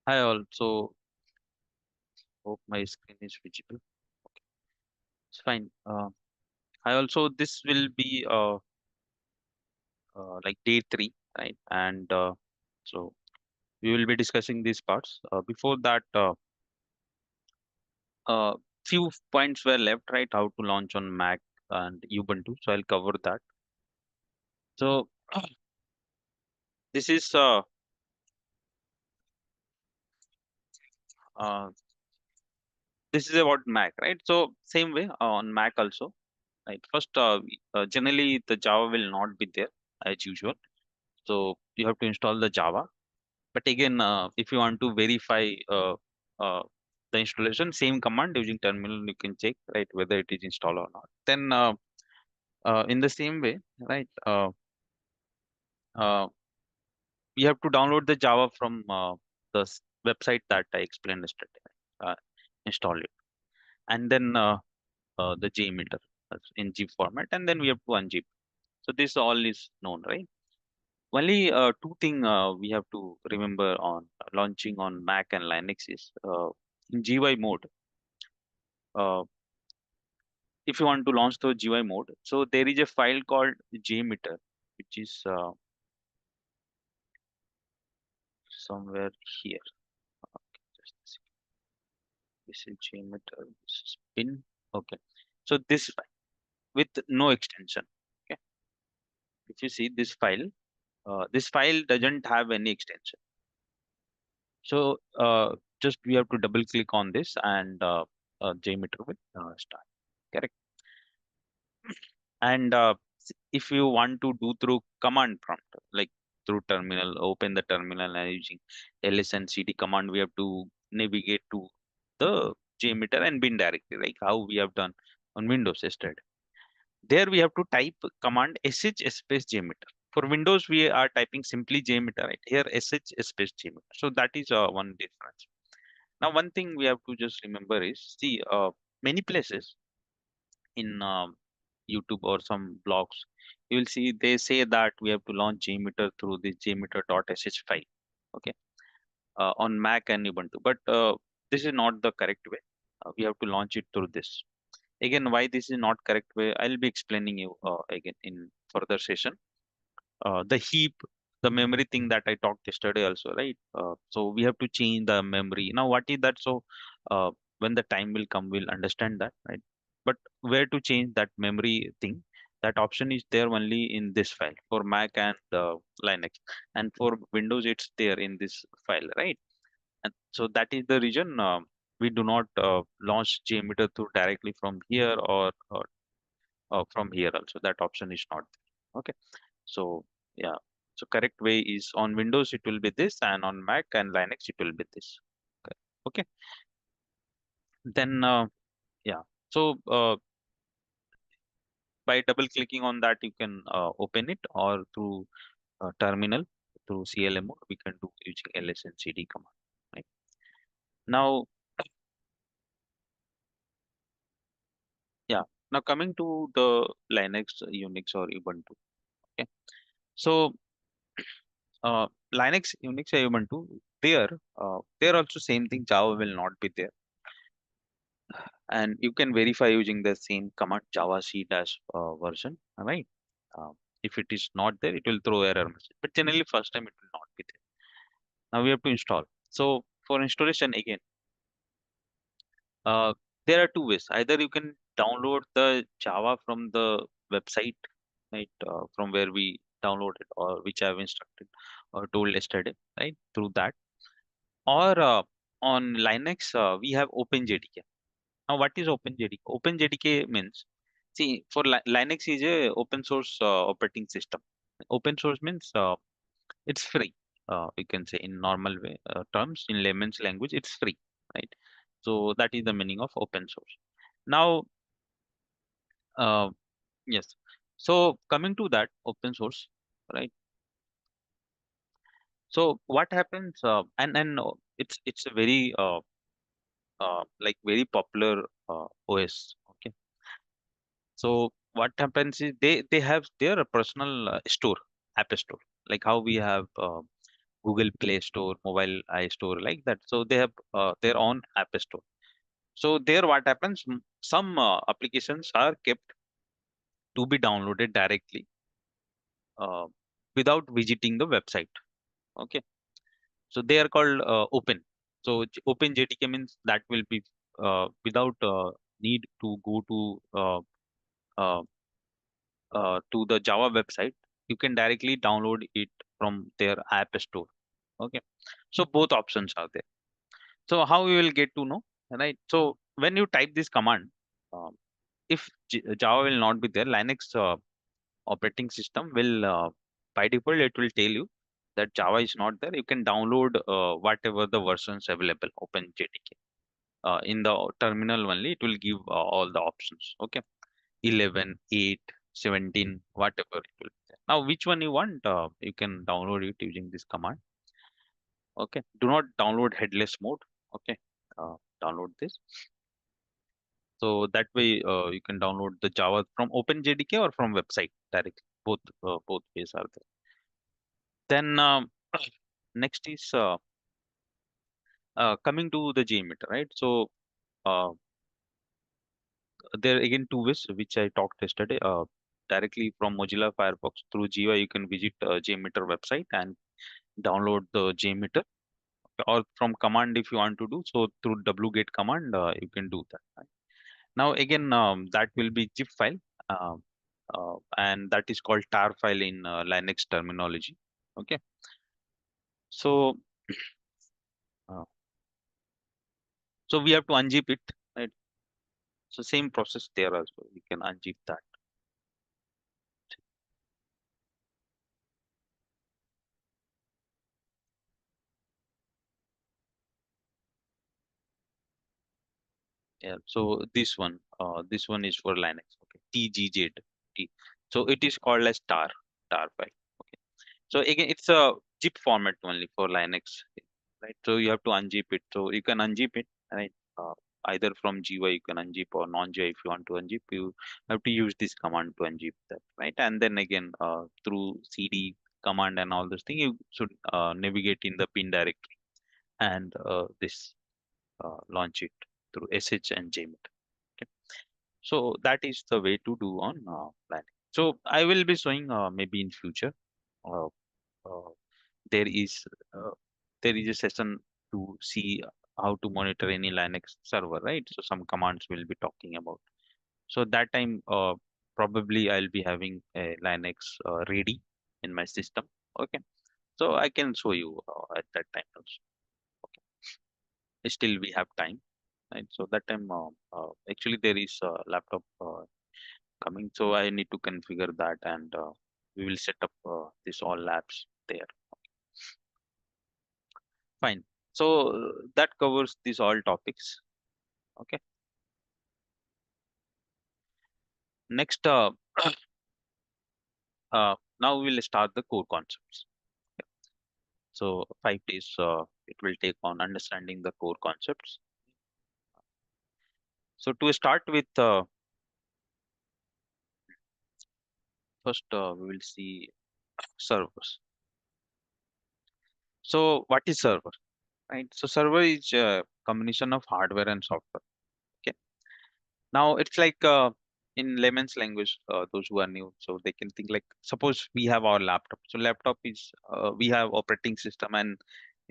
Hi all. So hope my screen is visible. Okay, it's fine. I also this will be like day 3, right? And so we will be discussing these parts. Before that, uh, few points were left, right? How to launch on Mac and Ubuntu. So I'll cover that. So this is uh, this is about Mac, right? So same way on Mac also, right? First, generally the Java will not be there as usual. So you have to install the Java. But again, if you want to verify uh, the installation, same command using terminal, you can check right whether it is installed or not. Then in the same way, right, uh, we have to download the Java from website that I explained yesterday. Install it, and then the JMeter in zip format, and then we have to unzip. So this all is known, right? Only two thing we have to remember on launching on Mac and Linux is in GUI mode. Uh, if you want to launch the GUI mode, so there is a file called JMeter, which is somewhere here. Okay, just a second. This is JMeter. This is pin. Okay, so this file with no extension. Okay, if you see this file doesn't have any extension. So just we have to double click on this and JMeter will start. Correct. And if you want to do through command prompt, like through terminal, open the terminal and using ls and cd command, we have to navigate to the JMeter and bin directory, like how we have done on Windows yesterday. There we have to type command sh space JMeter. For Windows, we are typing simply JMeter, right? Here sh space JMeter. So that is one difference. Now, one thing we have to just remember is, see, many places in YouTube or some blogs, you will see they say that we have to launch JMeter through this jmeter.sh file, okay, on Mac and Ubuntu. But this is not the correct way. We have to launch it through this. Again, why this is not correct way, I'll be explaining you again in further session. The heap, the memory thing that I talked yesterday also, right? So we have to change the memory. Now, what is that? So when the time will come, we'll understand that, right? But where to change that memory thing? That option is there only in this file for Mac and Linux, and for Windows, it's there in this file, right? And so that is the reason we do not launch JMeter through directly from here or from here also. That option is not there. Okay. So yeah, so correct way is on Windows it will be this, and on Mac and Linux it will be this. Okay. Okay. Then yeah. So by double clicking on that, you can open it, or through terminal through CLMO we can do using ls and cd command. Right. Now, yeah. Now coming to the Linux, Unix, or Ubuntu. Okay. So Linux, Unix, or Ubuntu, there also same thing. Java will not be there, and you can verify using the same command java c dash version, all right? If it is not there, it will throw error message, but generally first time it will not be there. Now we have to install. So for installation again, uh, there are two ways. Either you can download the Java from the website, right, from where we downloaded, or which I have instructed or told yesterday, right, through that. Or on Linux, we have OpenJDK. Now, what is OpenJDK? OpenJDK means, see, for Linux is a open source operating system. Open source means it's free. You can say in normal way terms, in layman's language, it's free, right? So that is the meaning of open source. Now, uh, yes. So coming to that open source, right? So what happens? And it's a very like very popular OS. Okay. So what happens is they have their personal store, app store, like how we have Google Play Store, mobile iStore, like that. So they have their own app store. So there, what happens? Some applications are kept to be downloaded directly uh, without visiting the website. Okay, so they are called open. So open JTK means that will be without need to go uh, to the Java website. You can directly download it from their app store. Okay, so both options are there. So how we will get to know, right? So when you type this command, um, if Java will not be there, Linux operating system will by default it will tell you that Java is not there. You can download whatever the versions available, OpenJDK. In the terminal only, it will give all the options. Okay, 11, 8, 17, whatever it will be there. Now, which one you want, you can download it using this command. Okay, do not download headless mode. Okay, download this. So that way you can download the Java from OpenJDK or from website directly. Both ways are there. Then next is coming to the JMeter, right? So uh, there again two ways which I talked yesterday. Directly from Mozilla Firefox through GUI, you can visit JMeter website and download the JMeter, or from command if you want to do so through wget command, you can do that. Right? Now again, that will be zip file, and that is called tar file in Linux terminology. Okay, so uh, so we have to unzip it, right? So same process there as well. We can unzip that. Yeah. So this one is for Linux. Okay. TGZ. So it is called as tar file. Okay. So again, it's a zip format only for Linux, right? So you have to unzip it. So you can unzip it, right? Either from GUI you can unzip, or non-GUI if you want to unzip, you have to use this command to unzip that, right? And then again, through CD command and all those things, you should navigate in the bin directory and this launch it through SH and JMeter. Okay. So that is the way to do on planning. So I will be showing maybe in future. Uh, uh, there is uh, there is a session to see how to monitor any Linux server, right? So some commands we'll be talking about. So that time, probably I'll be having a Linux ready in my system. Okay, so I can show you at that time also. Okay, still we have time, right? So that time, actually there is a laptop coming, so I need to configure that, and we will set up this all labs there. Fine. So that covers these all topics. Okay. Next, now we will start the core concepts. So 5 days it will take on understanding the core concepts. So to start with, first we will see servers. So what is server? Right. So server is a combination of hardware and software. Okay. Now it's like in layman's language, those who are new, so they can think like, suppose we have our laptop. So laptop is we have operating system, and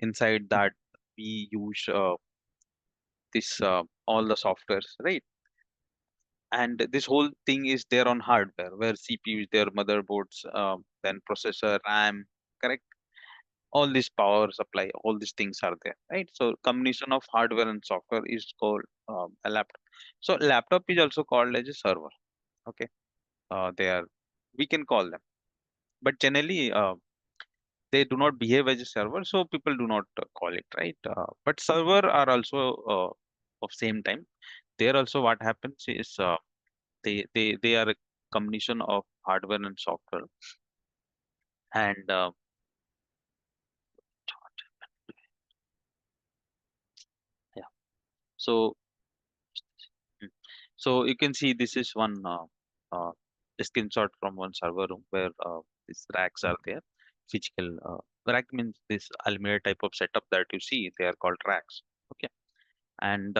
inside that we use this all the softwares, right? And this whole thing is there on hardware, where CPU is there, motherboards, then processor, RAM, correct? All this power supply, all these things are there, right? So combination of hardware and software is called a laptop. So laptop is also called as a server. Okay, they are, we can call them, but generally they do not behave as a server, so people do not call it, right? But server are also of same time. There also what happens is they are a combination of hardware and software, and yeah. So mm, so you can see this is one screenshot from one server room where these racks are there, physical. Rack means this Almira type of setup that you see. They are called racks. Okay, and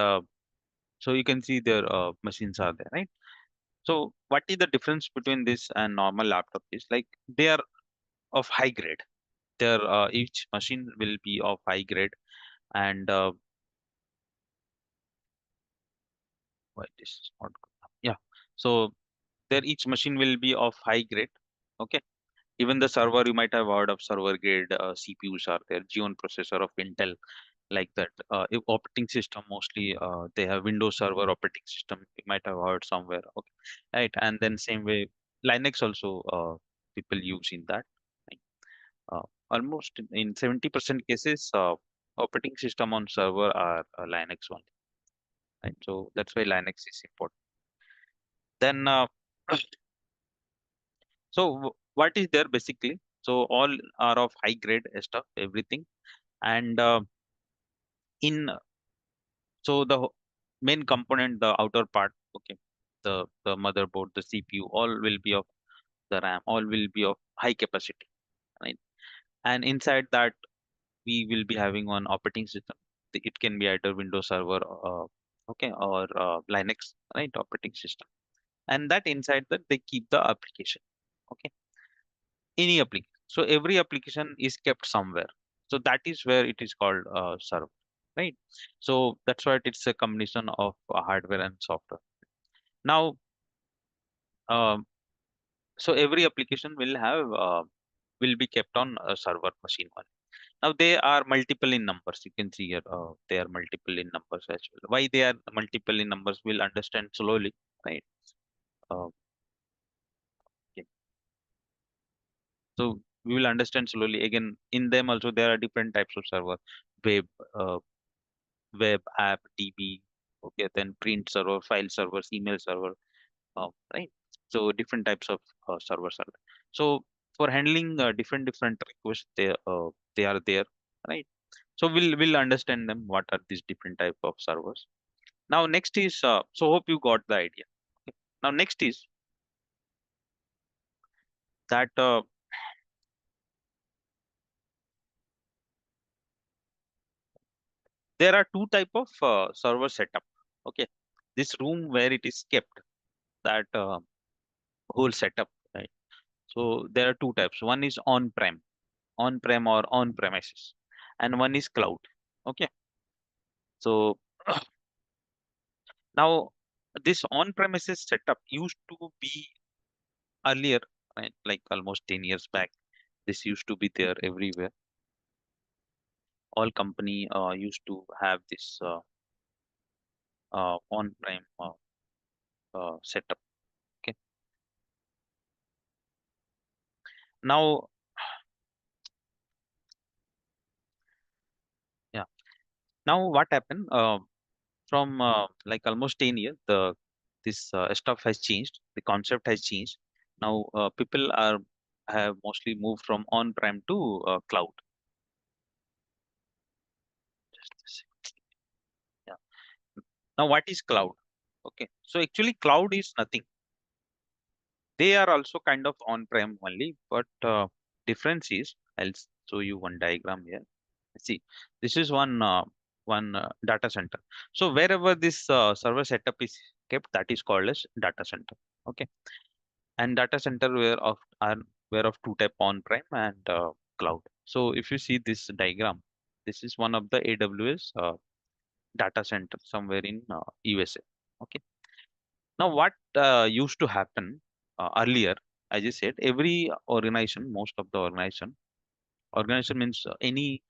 so you can see their machines are there, right? So what is the difference between this and normal laptop is like they are of high grade. Their each machine will be of high grade, and why this is not good. Yeah. So their each machine will be of high grade. Okay. Even the server, you might have heard of server grade CPUs are there, Xeon processor of Intel, like that. If operating system, mostly they have Windows Server operating system. You might have heard somewhere. Okay, right. And then same way, Linux also people use in that. Right? Almost in 70% cases, operating system on server are Linux only. Right. So that's why Linux is important. Then what is there basically? So all are of high grade stuff, everything, and in so the main component, the outer part, okay, the motherboard, the CPU, all will be of the RAM, all will be of high capacity, right? And inside that we will be having one operating system. It can be either Windows Server, okay, or Linux, right, operating system. And that inside that they keep the application, okay, any application. So every application is kept somewhere. So that is where it is called server, right? So that's why it's a combination of hardware and software. Now, um, so every application will be kept on a server machine one. Now they are multiple in numbers. You can see here they are multiple in numbers as well. Why they are multiple in numbers, we'll understand slowly, right? Uh, okay. So we will understand slowly. Again, in them also there are different types of server, web, uh, web app, DB, okay, then print server, file servers, email server, right? So different types of servers are there. So for handling different requests, they are there, right? So we'll understand them. What are these different type of servers? Now next is so hope you got the idea. Okay. Now next is that there are two type of server setup. Okay, this room where it is kept, that whole setup, right? So there are two types. One is on-prem or on-premises, and one is cloud. Okay, so now this on-premises setup used to be earlier, right? Like almost 10 years back. This used to be there everywhere. All company used to have this on-prem setup. Okay, now yeah, now what happened? From like almost 10 years, the this stuff has changed. The concept has changed. Now people are have mostly moved from on-prem to cloud. Just a sec. Yeah. Now what is cloud? Okay, so actually cloud is nothing. They are also kind of on-prem only, but difference is I'll show you one diagram here. See, this is one data center. So wherever this server setup is kept, that is called as data center. Okay, and data center were of two type, on-prem and cloud. So if you see this diagram, this is one of the AWS data center somewhere in USA. Okay. Now what used to happen earlier, I just said every organization, most of the organization means any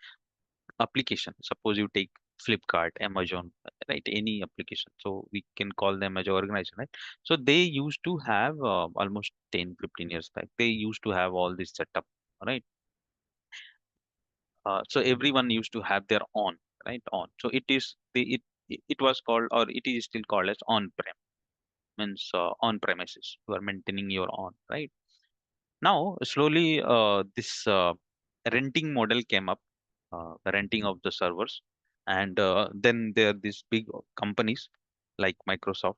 application. Suppose you take Flipkart, Amazon, right? Any application. So we can call them as an organization, right? So they used to have almost 10, 15 years back. They used to have all this setup, right? So everyone used to have their own, right? On. So it was called, or it is still called as on-prem, means on premises. You are maintaining your own, right? Now slowly this renting model came up, the renting of the servers, and then there are these big companies like Microsoft,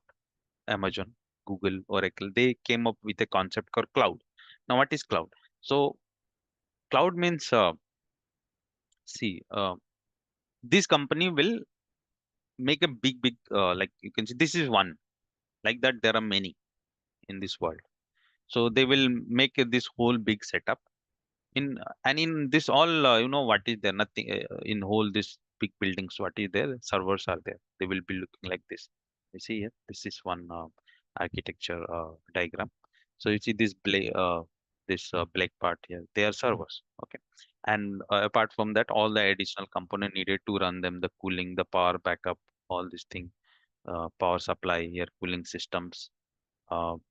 Amazon, Google, Oracle. They came up with a concept called cloud. Now what is cloud? So cloud means See, this company will make a big, like you can see, this is one. Like that, there are many in this world. So they will make this whole big setup in, and in this all, what is there? Nothing in whole this big buildings. What is there? Servers are there. They will be looking like this. You see here. This is one architecture diagram. So you see this black part here. They are servers. Okay. And apart from that, all the additional component needed to run them, the cooling, the power backup, all these things, power supply here, cooling systems,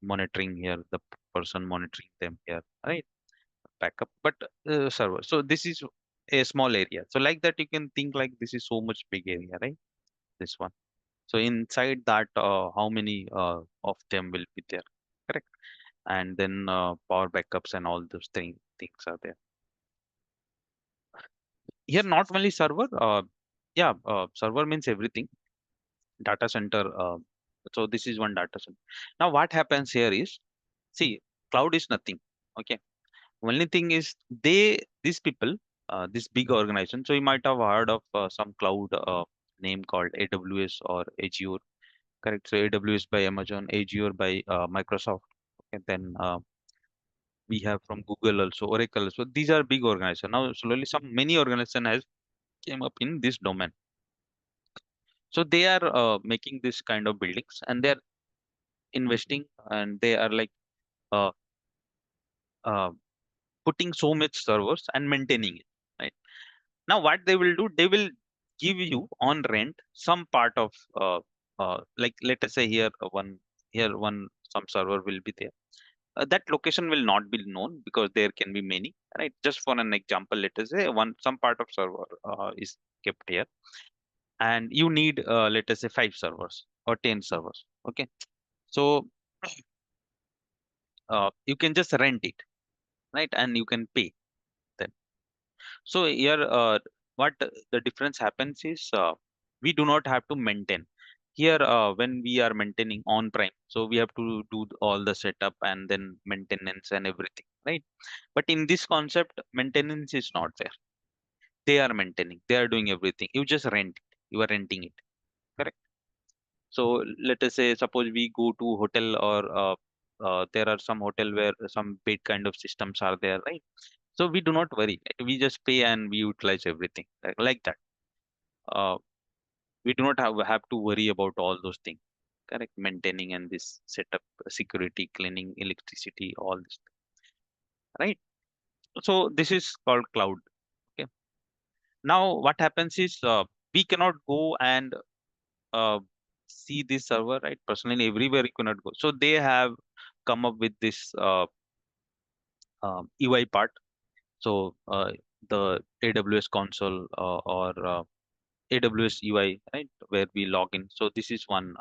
monitoring here, the person monitoring them here, right? Backup, but server. So this is a small area. So like that, you can think like this is so much big area, right? This one. So inside that, how many of them will be there? Correct. And then power backups and all those things are there. Here, not only server. Yeah, server means everything. Data center. So this is one data center. Now what happens here is, see, cloud is nothing. Okay. Only thing is these people, this big organization. So you might have heard of some cloud name called AWS or Azure, correct? So AWS by Amazon, Azure by Microsoft. And then we have from Google also, Oracle. So these are big organizations. Now slowly some many organization has came up in this domain. So they are making this kind of buildings, and they are investing, and they are like uh, uh, putting so much servers and maintaining it. Right? Now, what they will do, they will give you on rent some part of, like let us say here one some server will be there. That location will not be known because there can be many, right? Just for an example, let us say some part of server is kept here, and you need let us say 5 servers or 10 servers. Okay, so you can just rent it, right? And you can pay them. So here, what the difference happens is, we do not have to maintain. Here, when we are maintaining on-prem, so we have to do all the setup and then maintenance and everything, right? But in this concept, maintenance is not there. They are maintaining. They are doing everything. You just rent it. You are renting it. Correct. So let us say, suppose we go to hotel, or there are some hotel where some paid kind of systems are there, right? So we do not worry. Right? We just pay and we utilize everything like that. Uh, we do not have to worry about all those things. Correct. Maintaining and this setup, security, cleaning, electricity, all this. Right. So this is called cloud. Okay. Now what happens is, we cannot go and uh, see this server, right? Personally, everywhere you cannot go. So they have come up with this UI part. So the AWS console, or AWS UI, right, where we log in. So this is one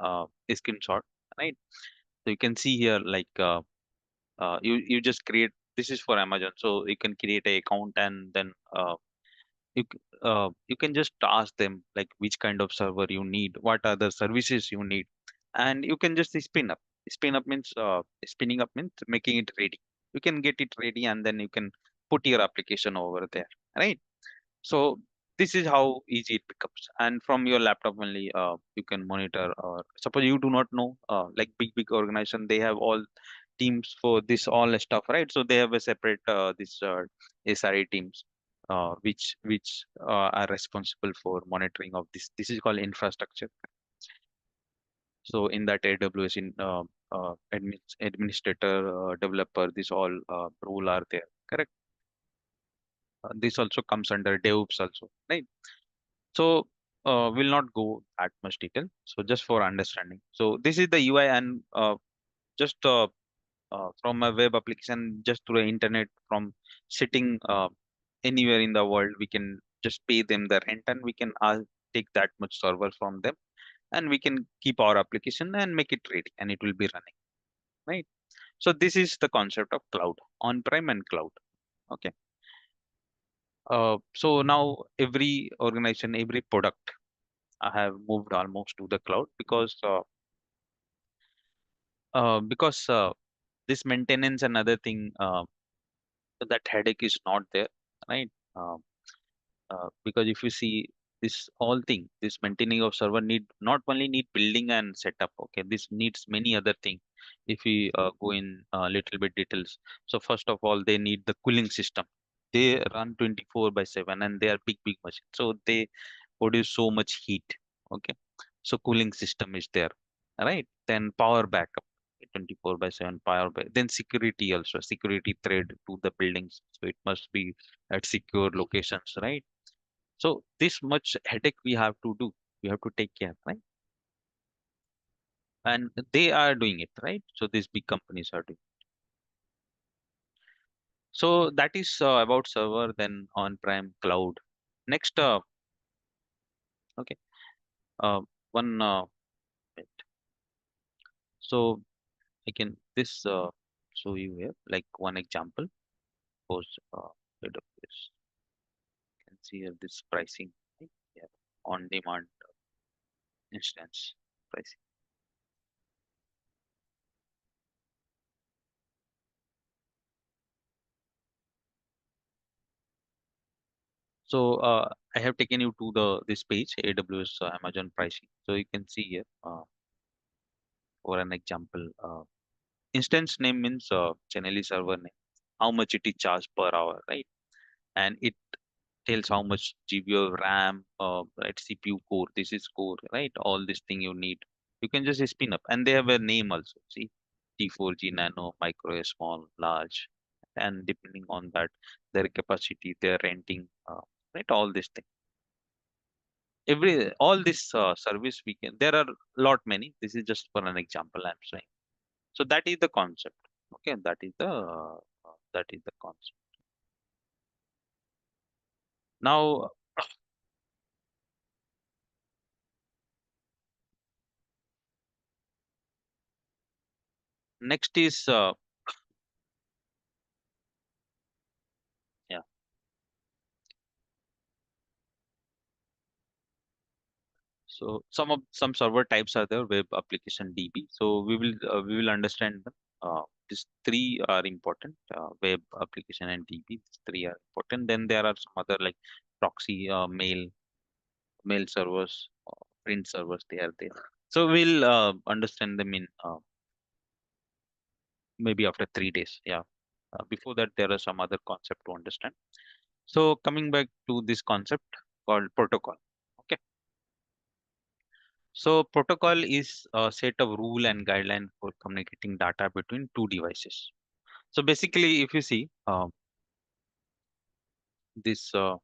screenshot, right? So you can see here, like you just create. This is for Amazon, so you can create a account, and then you can just ask them like which kind of server you need, what are the services you need, and you can just spin up. Spin up means spinning up means making it ready. You can get it ready, and then you can put your application over there, right? So this is how easy it becomes. And from your laptop only, you can monitor. Or suppose you do not know, like big organization, they have all teams for this all stuff, right? So they have a separate this SRE teams, which are responsible for monitoring of this. This is called infrastructure. So in that AWS, in administrator, developer, this all role are there. Correct. This also comes under DevOps also, right? So we'll not go that much detail. So just for understanding. So this is the UI, and just from a web application, just through the internet, from sitting anywhere in the world, we can just pay them the rent, and we can take that much server from them, and we can keep our application and make it ready, and it will be running, right? So this is the concept of cloud, on-prem and cloud. Okay. So now every organization, every product have moved almost to the cloud, because this maintenance and other thing, that headache is not there, right? because if you see this whole thing, this maintaining of server need not only need building and setup. Okay, this needs many other things. If we go in a little bit details, so first of all, they need the cooling system. They run 24/7 and they are big machines, so they produce so much heat. Okay, so cooling system is there, right? Then power backup, 24/7 power back. Then security also, security thread to the buildings, so it must be at secure locations, right? So this much headache we have to do. We have to take care, right? And they are doing it, right? So these big companies are doing. So that is about server, then on-prem cloud. Next, okay, uh, one wait. So I can this show you here like one example. Suppose AWS. You can see here this pricing, right? Yeah, on-demand instance pricing. So I have taken you to the this page, AWS Amazon pricing. So you can see here for an example, instance name means generally server name, how much it is charged per hour, right? And it tells how much GB of RAM, right? CPU core, this is core, right? All this thing you need. You can just spin up, and they have a name also. See, T4, G Nano, Micro, Small, Large, and depending on that, their capacity, their renting, right? All this thing. Every all this service we can. There are lot many. This is just for an example I'm saying. So that is the concept. Okay, that is the concept. Now next is yeah. So some server types are there, web application DB. So we will understand them. These three are important. Web application and DB. These three are important. Then there are some other like proxy, mail servers, print servers. They are there. So we'll understand them in maybe after 3 days. Yeah. Before that, there are some other concept to understand. So coming back to this concept called protocol. Okay. So protocol is a set of rule and guideline for communicating data between two devices. So basically, if you see this, yeah,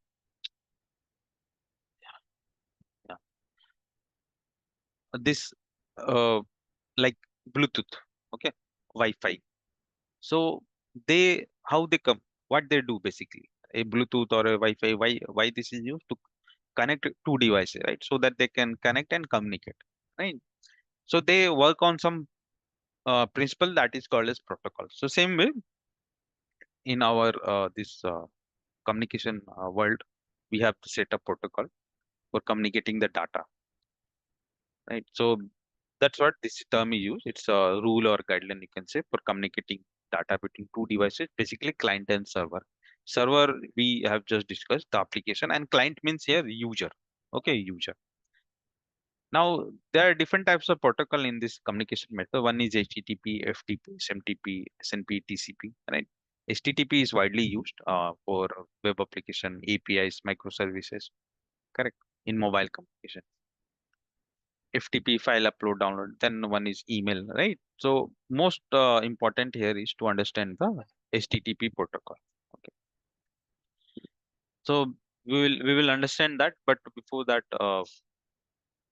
this like Bluetooth, okay, Wi-Fi. So they how they come, what they do basically, a Bluetooth or a Wi-Fi. Why this is used to connect two devices, right? So that they can connect and communicate, right? So they work on some principle that is called as protocol. So same way in our this communication world, we have to set a protocol for communicating the data, right? So that's what this term is used. It's a rule or guideline, you can say, for communicating data between two devices, basically client and server. Server we have just discussed the application, and client means here user. Okay, user. Now there are different types of protocol in this communication method. One is HTTP, FTP, SMTP, SNP, TCP, right? HTTP is widely used for web application, APIs, microservices, correct, in mobile communication. FTP, file upload download. Then one is email, right? So most important here is to understand the HTTP protocol. Okay, so we will understand that, but before that,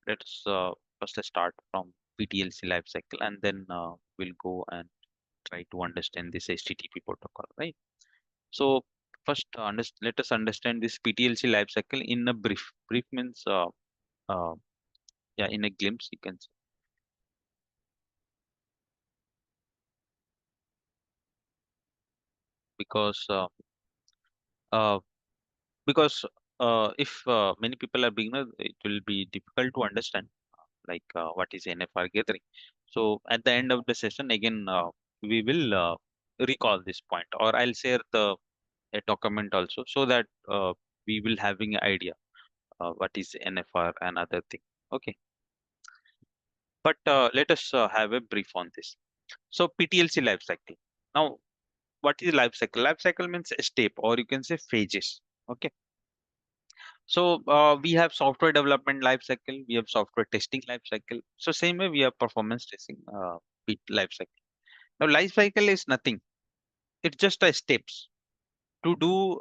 let's first start from PTLC life cycle, and then we'll go and try to understand this HTTP protocol, right? So first, let us understand this PTLC life cycle in a brief. Brief means uh, yeah, in a glimpse, you can say. Because uh, because if many people are beginners, it will be difficult to understand like what is NFR gathering. So at the end of the session, again, we will recall this point, or I'll share the a document also, so that we will having an idea what is NFR and other thing. Okay, but let us have a brief on this. So PTLC life cycle. Now, what is life cycle? Life cycle means a step, or you can say phases. Okay. So we have software development life cycle, we have software testing life cycle. So same way we have performance testing life cycle. Now life cycle is nothing. It's just a steps to do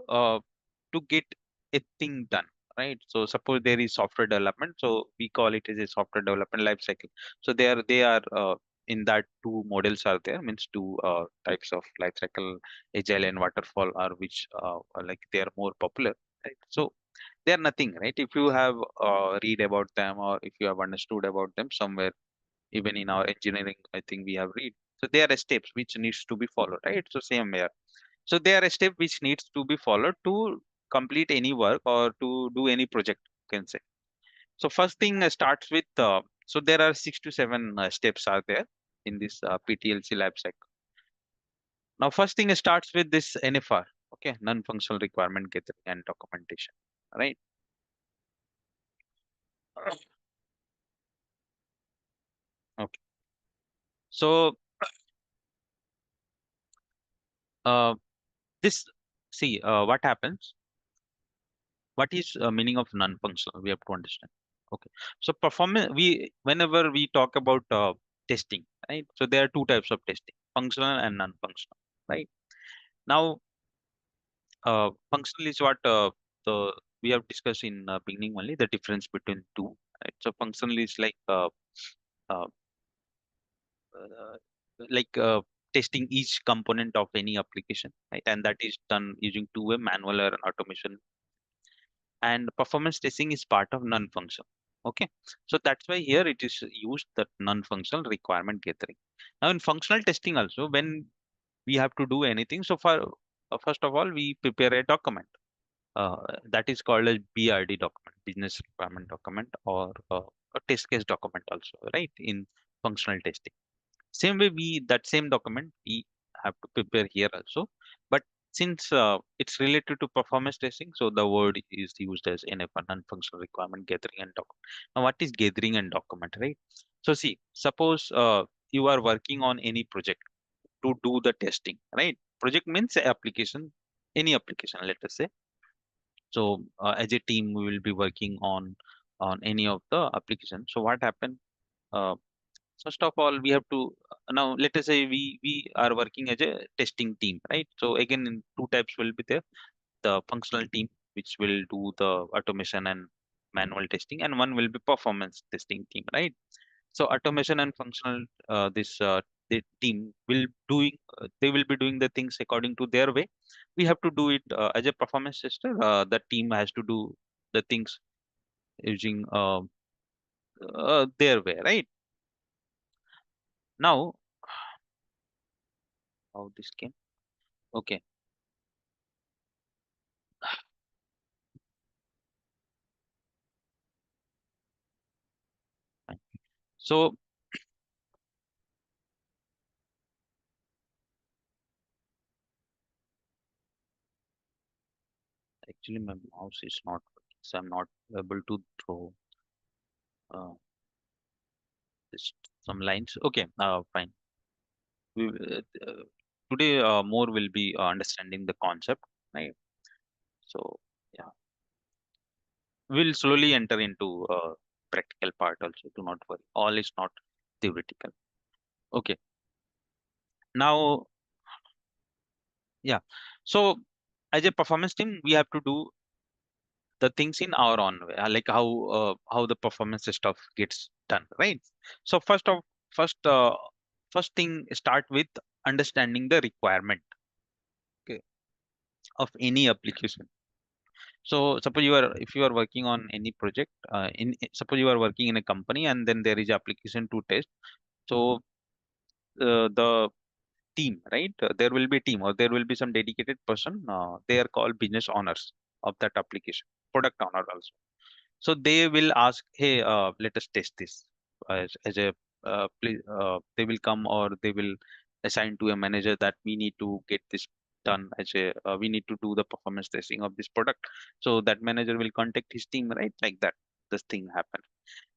to get a thing done, right? So suppose there is software development, so we call it as a software development life cycle. So they are in that two models are there, means two types of life cycle, agile and waterfall, are which are like they are more popular, right? So they are nothing, right? If you have read about them, or if you have understood about them somewhere, even in our engineering, I think we have read. So they are steps which needs to be followed, right? So same way, so they are a step which needs to be followed to complete any work or to do any project, you can say. So first thing starts with, so there are 6 to 7 steps are there in this PTLC life cycle. Now first thing starts with this NFR, okay, non-functional requirement gathering and documentation, right? Okay. So uh, this, see what happens, what is meaning of non-functional, we have to understand. Okay, so performance, we whenever we talk about testing, right? So there are two types of testing, functional and non-functional, right? Now functional is what the we have discussed in beginning only, the difference between two, right? So functional is uh, uh, like testing each component of any application, right? And that is done using two-way manual or automation, and performance testing is part of non-functional. Okay, so that's why here it is used, that non-functional requirement gathering. Now in functional testing also, when we have to do anything, so for first of all we prepare a document uh, that is called as BRD document, business requirement document, or a test case document also, right, in functional testing. Same way, we that same document we have to prepare here also. But since it's related to performance testing, so the word is used as NF, non-functional requirement gathering and document. Now, what is gathering and document, right? So see, suppose you are working on any project to do the testing, right? Project means application, any application, let us say. So as a team, we will be working on any of the application. So what happened? Uh, First of all, we have to now let us say we are working as a testing team, right? So again, in two types will be there: the functional team, which will do the automation and manual testing, and one will be performance testing team, right? So automation and functional, the team will doing they will be doing the things according to their way. We have to do it as a performance tester. The team has to do the things using their way, right? Now, how this came? Okay. Fine. So actually my mouse is not working, so I'm not able to throw uh, this some lines. Okay, fine. Today more will be understanding the concept, right? So yeah, we'll slowly enter into practical part also. Do not worry. All is not theoretical. Okay. Now, yeah. So as a performance team, we have to do the things in our own way, like how the performance stuff gets done, right? So first thing start with understanding the requirement, okay, of any application. So suppose you are if you are working on any project, suppose you are working in a company and then there is application to test. So the team, right? There will be team or there will be some dedicated person. They are called business owners of that application, product owner also. So they will ask, hey, let us test this as a please, they will come or they will assign to a manager that we need to get this done as a we need to do the performance testing of this product. So that manager will contact his team, right? Like that, this thing happens.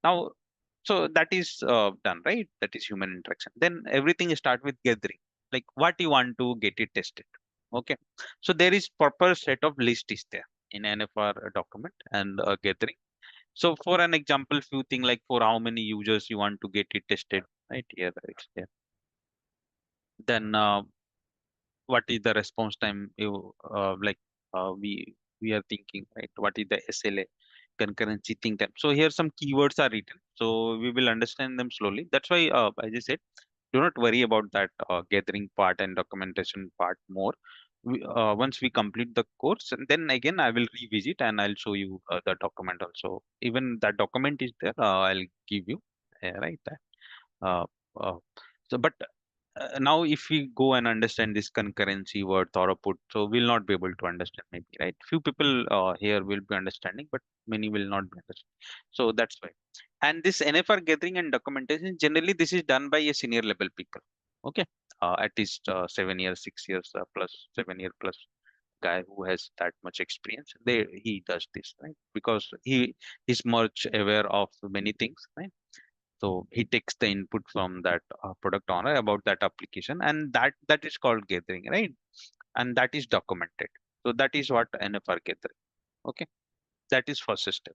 Now, so that is done, right? That is human interaction. Then everything start with gathering, like what you want to get it tested. Okay. So there is proper set of list is there in NFR document and gathering. So for an example, few thing like for how many users you want to get it tested, right? Here it's there. Then what is the response time you we are thinking, right? What is the SLA, concurrency think time? So here some keywords are written, so we will understand them slowly. That's why I just said do not worry about that gathering part and documentation part more. Once we complete the course, and then again I will revisit and I'll show you the document also. Even that document is there, I'll give you, right? Uh, uh, so, but now if we go and understand this concurrency word or output, so we'll not be able to understand maybe, right? Few people here will be understanding, but many will not be understanding. So that's why. And this NFR gathering and documentation, generally this is done by a senior level people. Okay. At least 7 years, 6 years plus, 7 year plus guy who has that much experience. He does this, right? Because he is much aware of many things, right? So he takes the input from that product owner about that application, and that is called gathering, right? And that is documented. So that is what NFR gathering. Okay, that is first step.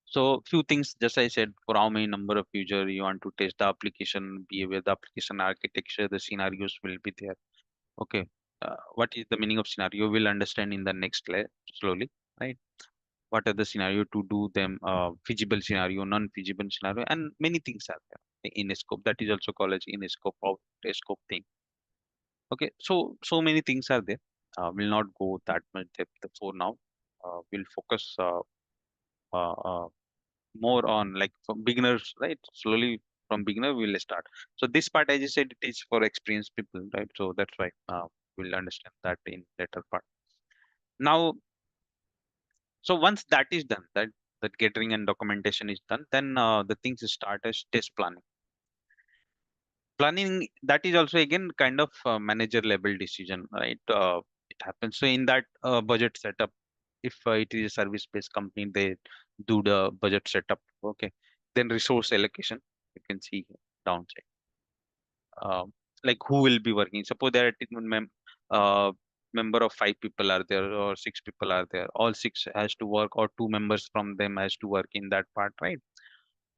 So few things, just I said, for how many number of user you want to test the application behavior, the application architecture, the scenarios will be there. Okay, what is the meaning of scenario? We'll understand in the next layer slowly, right? What are the scenario to do them, feasible scenario, non-feasible scenario, and many things are there in a scope. That is also called as in a scope of a scope thing. Okay, so many things are there. Will not go that much depth for now. We'll focus uh, uh, more on like for beginners, right? Slowly from beginner we'll start. So this part, as I said, it is for experienced people, right? So that's why we'll understand that in later part. Now, so once that is done, that gathering and documentation is done, then the things start as test planning. Planning, that is also again kind of manager level decision, right? It happens. So in that budget setup, if it is a service based company, they do the budget setup. Okay, then resource allocation. You can see downside. Uh, like who will be working? Suppose there are uh, member of 5 people are there or 6 people are there. All six has to work, or two members from them has to work in that part, right?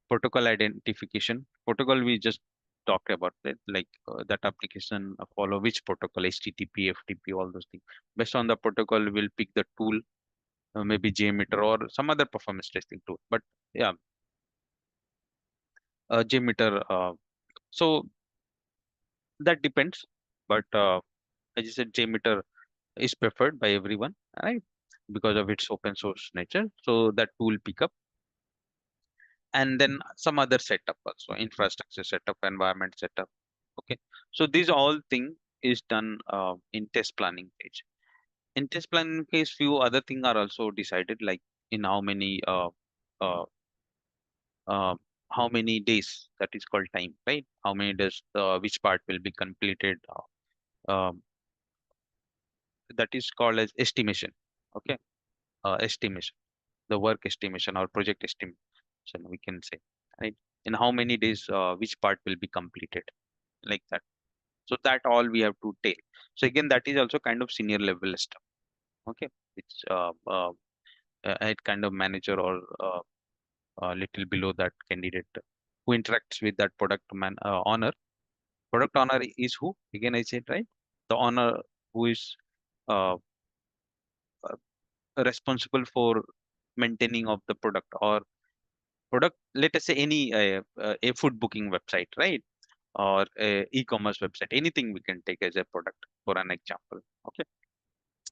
Protocol identification. Protocol we just talked about it, like that application follow which protocol, HTTP, FTP, all those things. Based on the protocol, we'll pick the tool, maybe JMeter or some other performance testing tool. But yeah, JMeter. So that depends. But as you said, JMeter is preferred by everyone, right? Because of its open source nature. So that tool pick up, and then some other setup also, infrastructure setup, environment setup. Okay, so these all thing is done in test planning stage. In test planning case, few other thing are also decided, like in uh, uh, how many days, that is called time, right? How many days, which part will be completed, um, that is called as estimation. Okay, estimation, the work estimation or project estimation, we can say, right? In how many days, which part will be completed, like that. So that all we have to take. So again, that is also kind of senior level stuff. Okay, it's a kind of manager or little below that candidate who interacts with that product owner. Product owner is who? Again, I said, right? The owner who is uh, responsible for maintaining of the product or product. Let us say any a food booking website, right? Or a e-commerce website. Anything we can take as a product for an example. Okay,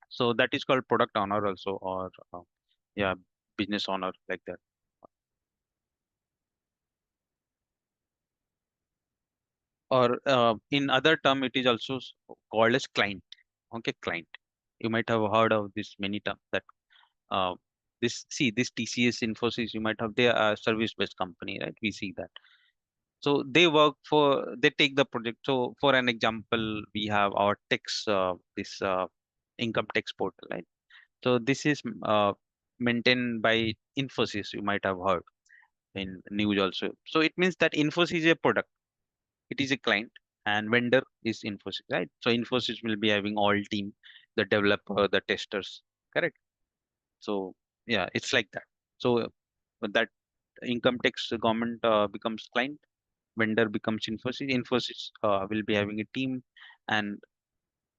so that is called product owner also, or yeah, business owner, like that. Or in other term, it is also called as client. Okay, client. You might have heard of this many terms, that uh, this TCS, Infosys, you might have, they are a service based company, right? We see that. So they take the project. So for an example, we have our tax, this income tax portal, right? So this is maintained by Infosys. You might have heard in news also. So it means that Infosys is a product. It is a client, and vendor is Infosys, right? So Infosys will be having all team, the developer, the testers, correct? So yeah, it's like that. So that income tax government becomes client, vendor becomes Infosys. Infosys will be having a team, and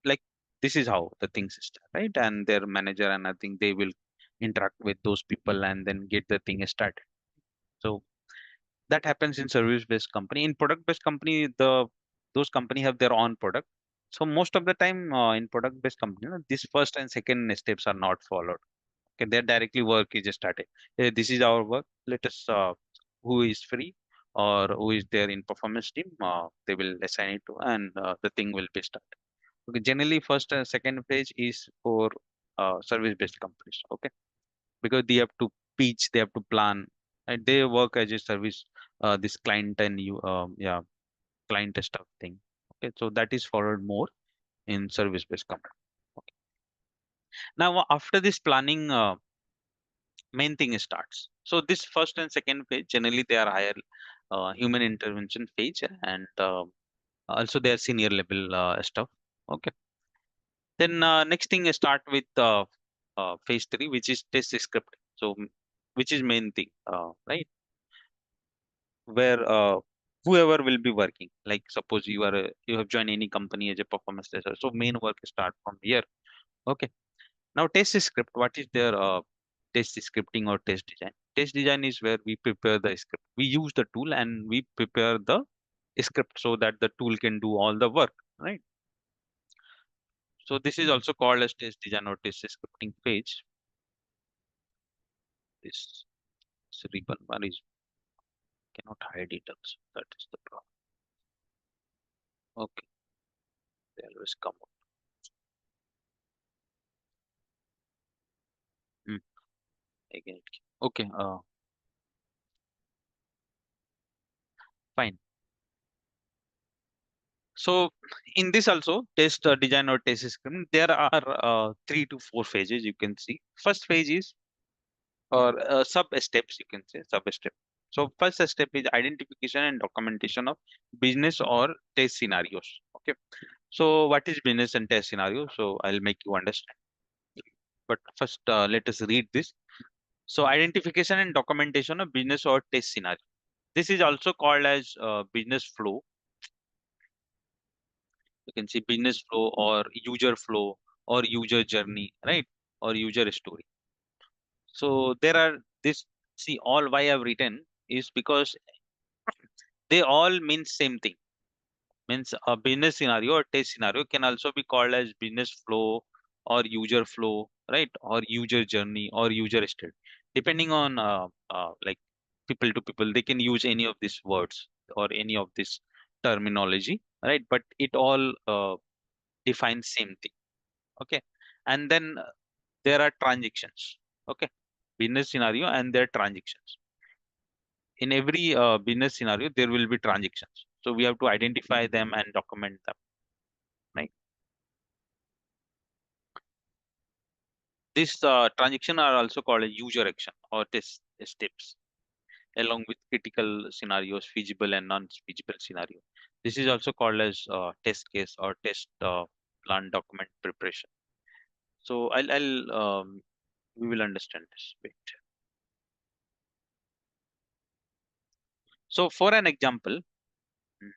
like this is how the things start, right? And their manager and I think they will interact with those people and then get the thing started. So that happens in service based company. In product based company, those company have their own product. So most of the time in product based company, this first and second steps are not followed. Okay, their directly work is started. Hey, this is our work. Let us who is free or who is there in performance team, they will assign it to, and the thing will be started. Okay, generally first and second phase is for service based companies. Okay, because they have to pitch, they have to plan, and they work as a service, this client and you yeah, client stuff thing. Okay, so that is followed more in service based company. Okay. Now after this planning, main thing starts. So this first and second phase generally they are higher human intervention phase, and also they are senior level stuff. Okay, then next thing is start with phase 3, which is test script. So which is main thing, right? Where whoever will be working, like suppose you have joined any company as a performance tester, so main work start from here. Okay, now test script, what is their test scripting or test design? Test design is where we prepare the script, we use the tool and we prepare the script so that the tool can do all the work, right? So this is also called as test design or test scripting phase. This ribbon bar is cannot hide it also, that is the problem. Okay, they always come up. Hmm, again okay, fine. So in this also test design or test script, there are 3 to 4 phases you can see. First phase is or sub steps, you can say sub step. So first step is identification and documentation of business or test scenarios. Okay. So what is business and test scenario? So I'll make you understand. But first let us read this. So identification and documentation of business or test scenario. This is also called as business flow. You can see business flow or user flow or user journey, right? Or user story. So there are this, see all why I've written is because they all mean same thing. Means a business scenario or test scenario can also be called as business flow or user flow, right? Or user journey or user state. Depending on like people to people, they can use any of these words or any of this terminology, right? But it all defines same thing. Okay. And then there are transactions. Okay, business scenario and their transactions. In every business scenario there will be transactions, so we have to identify them and document them, right? This transaction are also called a user action or test steps, along with critical scenarios, feasible and non-feasible scenario. This is also called as test case or test plan document preparation. So I'll we will understand this bit. So for an example, mm,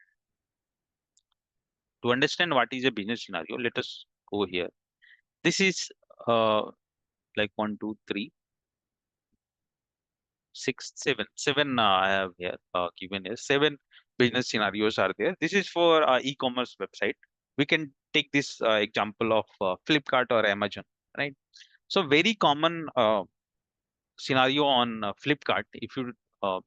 to understand what is a business scenario, let us go here. This is like 1, 2, 3, 6, 7. I have here given here 7 business scenarios are there. This is for e-commerce website. We can take this example of Flipkart or Amazon, right? So very common scenario on Flipkart. If you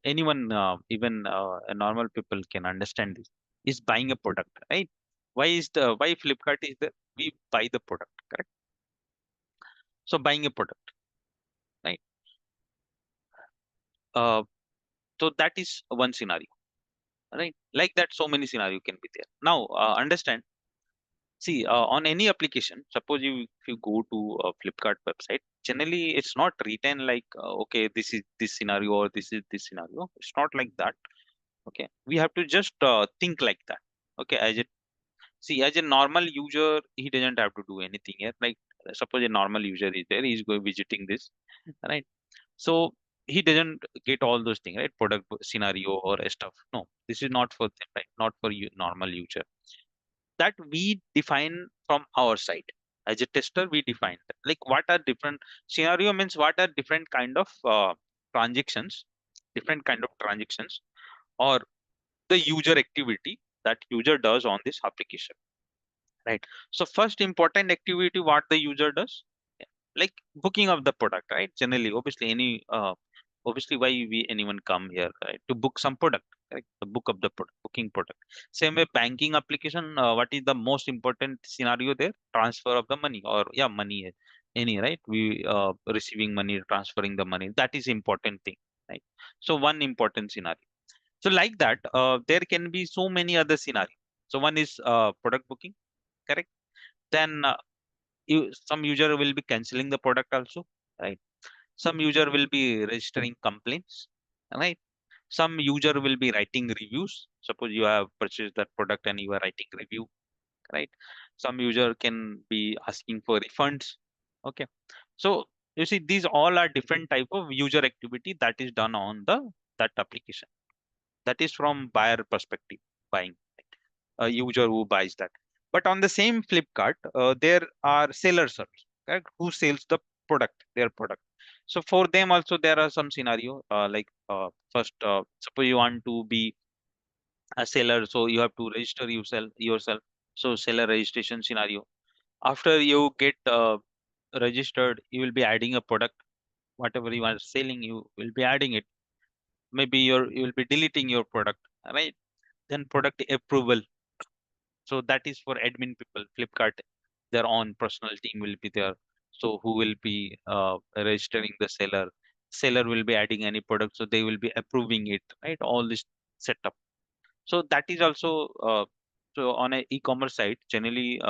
anyone, even normal people can understand this. Is buying a product, right? Why Flipkart is the we buy the product, correct? So buying a product, right? Uh, so that is one scenario. right? Like that, so many scenario can be there. Now, understand. See, on any application, suppose if you go to a Flipkart website, generally it's not written like, okay, this is this scenario or this is this scenario. It's not like that. Okay, we have to just think like that. Okay, as a normal user, he doesn't have to do anything here. Like, suppose a normal user is there, he's going visiting this, right? So he doesn't get all those things, right? Scenario or stuff. No, this is not for them, right? Not for you, normal user. That we define from our side. As a tester, we define that. Like, what are different scenario means what are different kind of transactions, different kind of transactions, or the user activity that user does on this application, right? So first important activity what the user does, yeah, like booking of the product, right? Generally, obviously, obviously why we anyone come here, right? To book some product, right? The book of the product, booking product. Same way banking application, what is the most important scenario there? Transfer of the money, or yeah, money, any, right? We receiving money, transferring the money, that is important thing, right? So one important scenario. So like that, there can be so many other scenarios. So one is product booking, correct? Then some user will be canceling the product also, right? Some user will be registering complaints, right? Some user will be writing reviews. Suppose you have purchased that product and you are writing review, right? Some user can be asking for refunds. Okay. So you see, these all are different type of user activity that is done on the that application. That is from buyer perspective, buying, a user who buys that. But on the same Flipkart, there are sellers also, correct, who sells the product, their product. So for them also there are some scenario, like first, suppose you want to be a seller, so you have to register yourself. So seller registration scenario. After you get registered, you will be adding a product, whatever you are selling, you will be adding it. Maybe you will be deleting your product, right? Then product approval. So that is for admin people. Flipkart, their own personal team will be there. So who will be registering the seller? Seller will be adding any product, so they will be approving it, right? All this setup. So that is also so on a e-commerce site. Generally,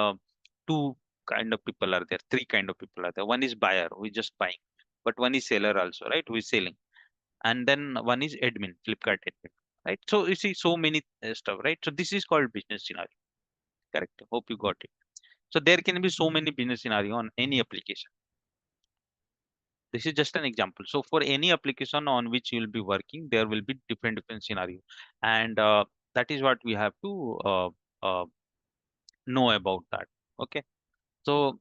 two kind of people are there. Three kind of people are there. One is buyer who is just buying, but one is seller also, right? Who is selling, and then one is admin, Flipkart admin, right? So you see so many stuff, right? So this is called business scenario. Correct. Hope you got it. So there can be so many business scenario on any application. This is just an example. So for any application on which you will be working, there will be different scenario, and that is what we have to uh, know about that. Okay. So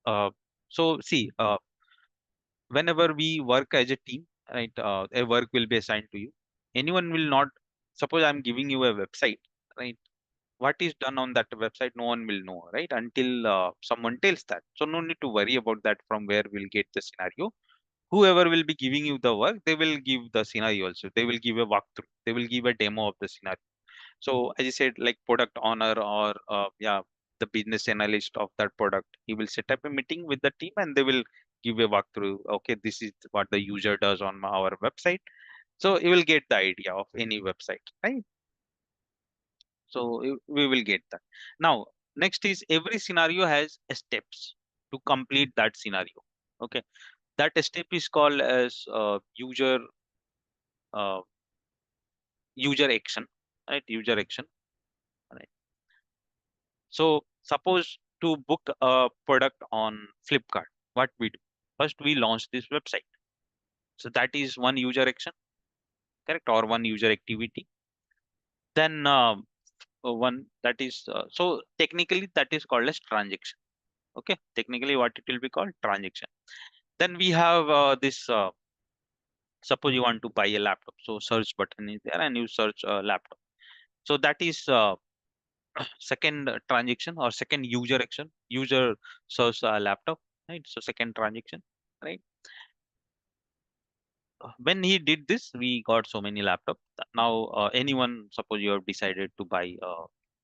uh, so see, whenever we work as a team, right? A work will be assigned to you. Anyone will not. Suppose I'm giving you a website, right? What is done on that website, no one will know, right? Until someone tells that. So no need to worry about that, from where we'll get the scenario. Whoever will be giving you the work, they will give the scenario also. They will give a walkthrough, they will give a demo of the scenario. So as I said, like product owner, or yeah, the business analyst of that product, he will set up a meeting with the team and they will give a walkthrough. Okay, this is what the user does on our website. So you will get the idea of any website, right? So we will get that. Now, next is every scenario has steps to complete that scenario. Okay, that step is called as uh, user action, right? User action, right? So suppose to book a product on Flipkart, what we do? First, we launch this website. So that is one user action, correct, or one user activity. Then one that is so technically that is called as transaction. Okay, technically what it will be called, transaction. Then we have this suppose you want to buy a laptop, so search button is there and you search a laptop. So that is second transaction, or second user action. User search a laptop, right? So second transaction, right? When he did this, we got so many laptops. Now, anyone, suppose you have decided to buy,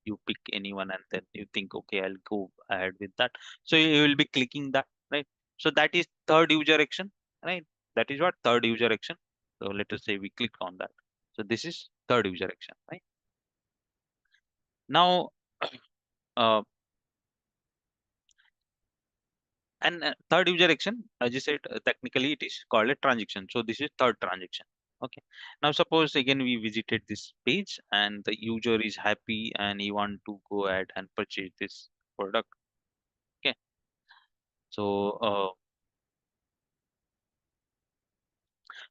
you pick anyone and then you think, okay, I'll go ahead with that. So you will be clicking that, right? So that is third user action, right? That is what third user action. So let us say we click on that. So this is third user action, right? Now, uh, and third user action, as you said, technically it is called a transaction. So this is third transaction. Okay. Now suppose again we visited this page and the user is happy and he want to go ahead and purchase this product. Okay. So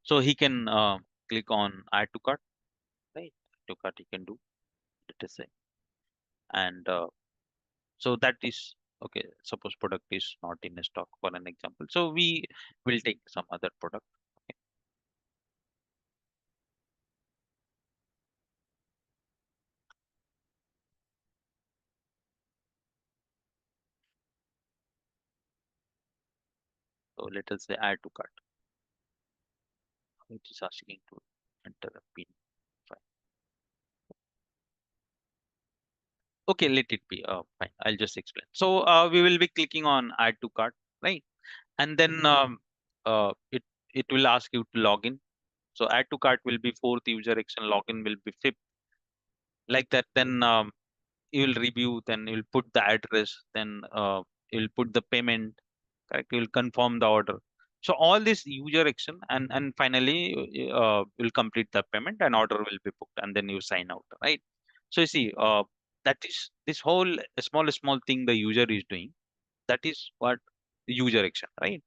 so he can click on add to cart, right? Add to cart he can do, let us say, and so that is okay. Suppose product is not in stock for an example. So we will take some other product. Okay. So let us say add to cart. It is asking to enter a pin. Fine. Okay, let it be. Fine. I'll just explain. So we will be clicking on add to cart, right? And then it will ask you to log in. So add to cart will be fourth user action, login will be fifth, like that. Then you will review, then you will put the address, then you will put the payment, correct? You will confirm the order. So all this user action, and finally you'll complete the payment and order will be booked, and then you sign out, right? So you see, that is this whole small thing the user is doing. That is what user action, right?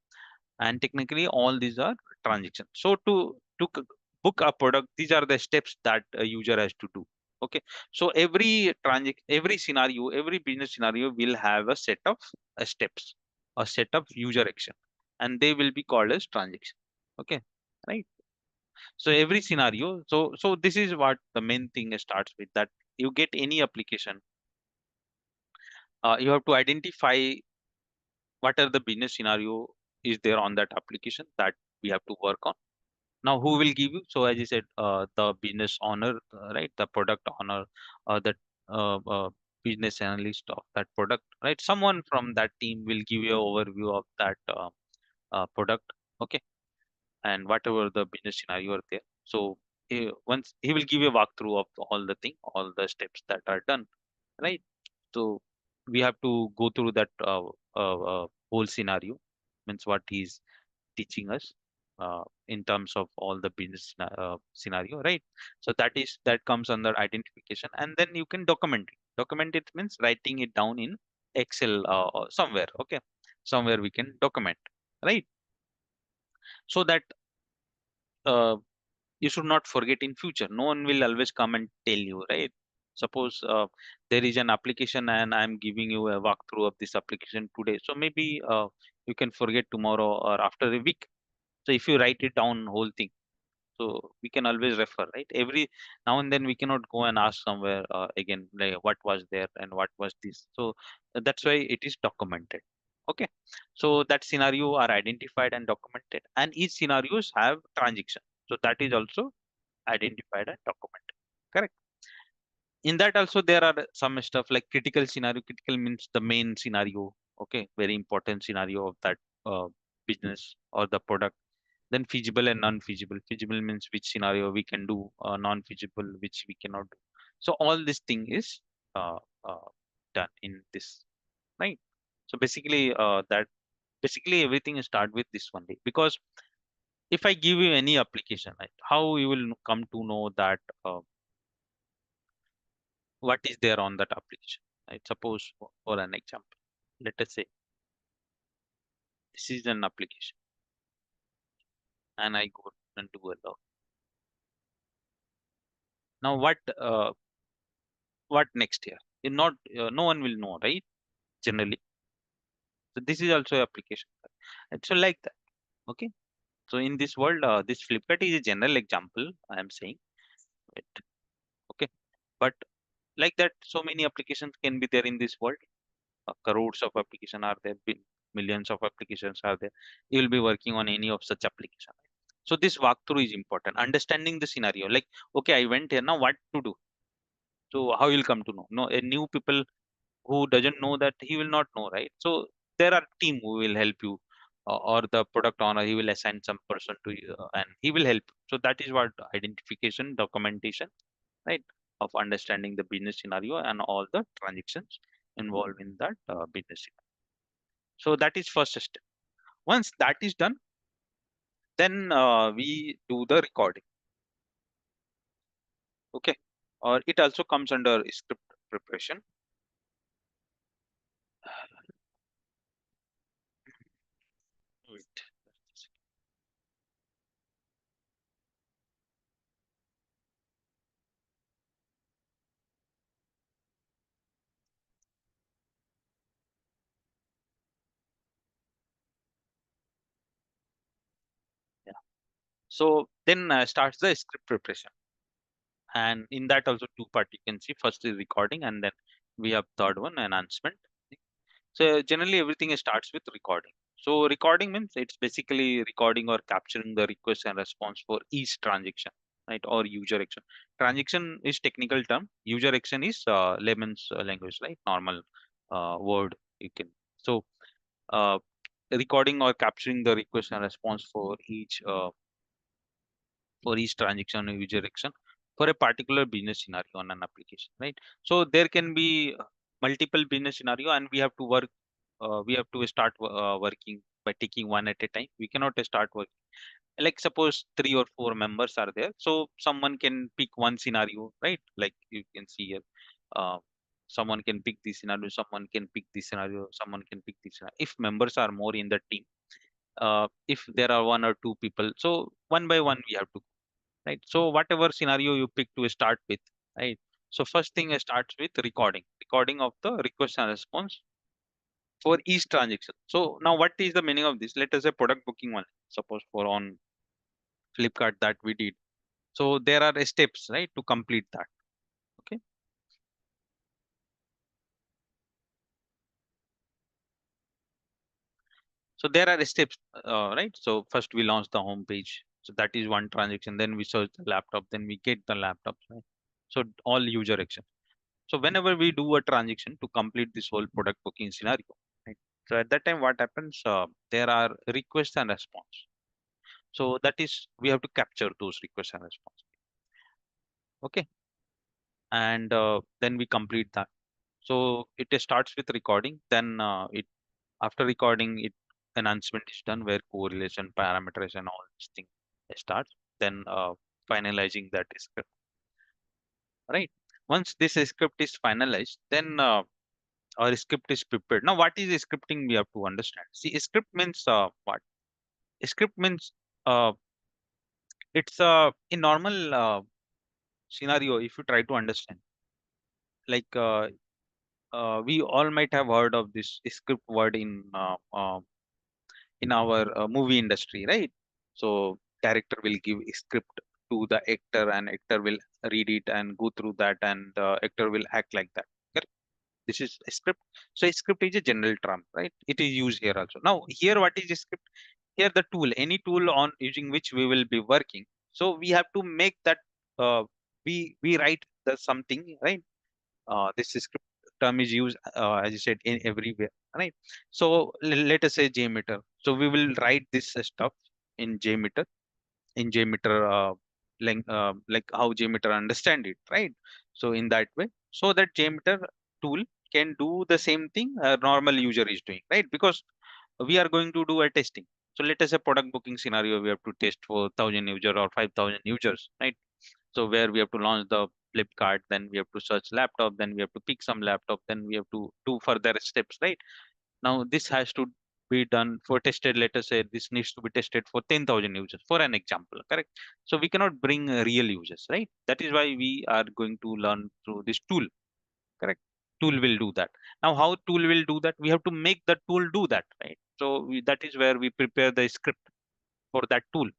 And technically all these are transactions. So book a product, these are the steps that a user has to do. Okay. So every scenario, every business scenario will have a set of steps, a set of user action, and they will be called as transaction. Okay. Right. So every scenario, so this is what the main thing starts with, that you get any application, you have to identify what are the business scenario is there on that application that we have to work on. Now who will give you? So as I said, the business owner, right? The product owner, the uh, uh, business analyst of that product, right? Someone from that team will give you an overview of that product. Okay. And whatever the business scenario are there, so once he will give you a walkthrough of all the thing, all the steps that are done, right? So we have to go through that whole scenario, means what he's teaching us in terms of all the business scenario, right? So that comes under identification, and then you can document it. Document it means writing it down in Excel or somewhere. Okay, somewhere we can document, right? So that uh, you should not forget in future. No one will always come and tell you, right? Suppose there is an application and I'm giving you a walkthrough of this application today, so maybe you can forget tomorrow or after a week. So if you write it down whole thing, so we can always refer, right? Every now and then we cannot go and ask somewhere again, like what was there and what was this. So that's why it is documented. Okay. So that scenario are identified and documented, and each scenarios have transaction. So that is also identified and documented. Correct. In that also there are some stuff like critical scenario. Critical means the main scenario. Okay. Very important scenario of that business or the product. Then feasible and non-feasible. Feasible means which scenario we can do, non-feasible which we cannot do. So all this thing is uh, uh, done in this, right? So basically that basically everything start with this one day, because if I give you any application, right, how you will come to know that what is there on that application, right? Suppose for an example, let us say this is an application and I go and do a log. Now what next here? Not no one will know, right? Generally. So this is also application. And so like that. Okay. So in this world, this Flipkart is a general example I am saying. It, okay. But like that, so many applications can be there in this world. Crores of applications are there. Millions of applications are there. You will be working on any of such application. So this walkthrough is important. Understanding the scenario. Like, okay, I went here. Now what to do? So how you'll come to know? No, a new people who doesn't know that, he will not know, right? So there are team who will help you, or the product owner, he will assign some person to you, and he will help. So that is what identification, documentation, right? Of understanding the business scenario and all the transactions involved in that business scenario. So that is first step. Once that is done, then we do the recording. Okay. Or it also comes under script preparation. Wait. Yeah. So then starts the script preparation. And in that also two part you can see. First is recording, and then we have third one, announcement. So generally everything starts with recording. So recording means it's basically recording or capturing the request and response for each transaction, right? Or user action. Transaction is technical term. User action is layman's language, right? Normal word you can. So uh, recording or capturing the request and response for each transaction or user action for a particular business scenario on an application, right? So there can be multiple business scenario, and we have to work. We have to start working by taking one at a time. We cannot start working like suppose three or four members are there. So someone can pick one scenario, right? Like you can see here. Uh, Someone can pick this scenario, someone can pick this scenario, someone can pick this scenario. If members are more in the team, if there are one or two people, so one by one we have to, right? So whatever scenario you pick to start with, right? So first thing starts with recording of the request and response for each transaction. So now what is the meaning of this? Let us say product booking one, suppose for on Flipkart that we did. So there are steps, right, to complete that. Okay. So there are steps, right? So first we launch the home page. So that is one transaction. Then we search the laptop. Then we get the laptop. Right? So all user action. So whenever we do a transaction to complete this whole product booking scenario, right? So at that time, what happens? There are requests and response. So that is we have to capture those requests and response. Okay, and then we complete that. So it starts with recording. Then it after recording, it enhancement is done where correlation, parameters, and all these things starts. Then finalizing that script. Right. Once this script is finalized, then our script is prepared. Now, what is scripting? We have to understand. See, script means what? Script means uh, it's in normal scenario. If you try to understand, like we all might have heard of this script word in our movie industry, right? So director will give a script to the actor, and actor will read it and go through that, and actor will act like that. Correct? This is a script. So a script is a general term, right? It is used here also. Now here, what is a script? Here the tool, any tool on using which we will be working. So we have to make that we write the something, right? This script term is used, as you said, in everywhere, right? So let us say JMeter. So we will write this stuff in JMeter, like how JMeter understand it, right? So in that way, so that JMeter tool can do the same thing a normal user is doing, right? Because we are going to do a testing. So let us say product booking scenario, we have to test for 1,000 user or 5,000 users, right? So where we have to launch the Flipkart, then we have to search laptop, then we have to pick some laptop, then we have to do further steps, right? Now this has to be done for tested. Let us say this needs to be tested for 10,000 users, for an example, correct? So we cannot bring real users, right? That is why we are going to learn through this tool, correct? Tool will do that. Now how tool will do that? We have to make the tool do that, right? So that is where we prepare the script for that tool,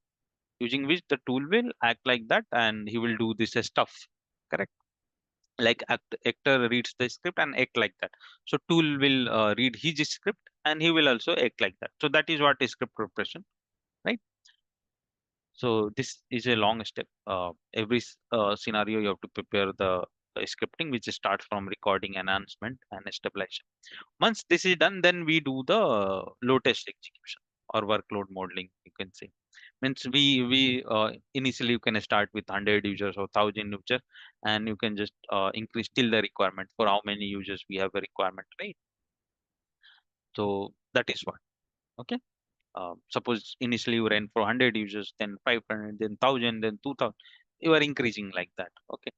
using which the tool will act like that and he will do this stuff, correct? Like actor reads the script and act like that. So tool will read his script and he will also act like that. So that is what is script preparation, right? So this is a long step. Every scenario you have to prepare the scripting, which starts from recording, enhancement, and stabilization. Once this is done, then we do the load test execution or workload modeling, you can say. Means we initially you can start with 100 users or 1000 users, and you can just increase till the requirement for how many users we have a requirement, right? So that is what. Okay. Suppose initially you ran for 100 users, then 500, then 1000, then 2000. You are increasing like that. Okay.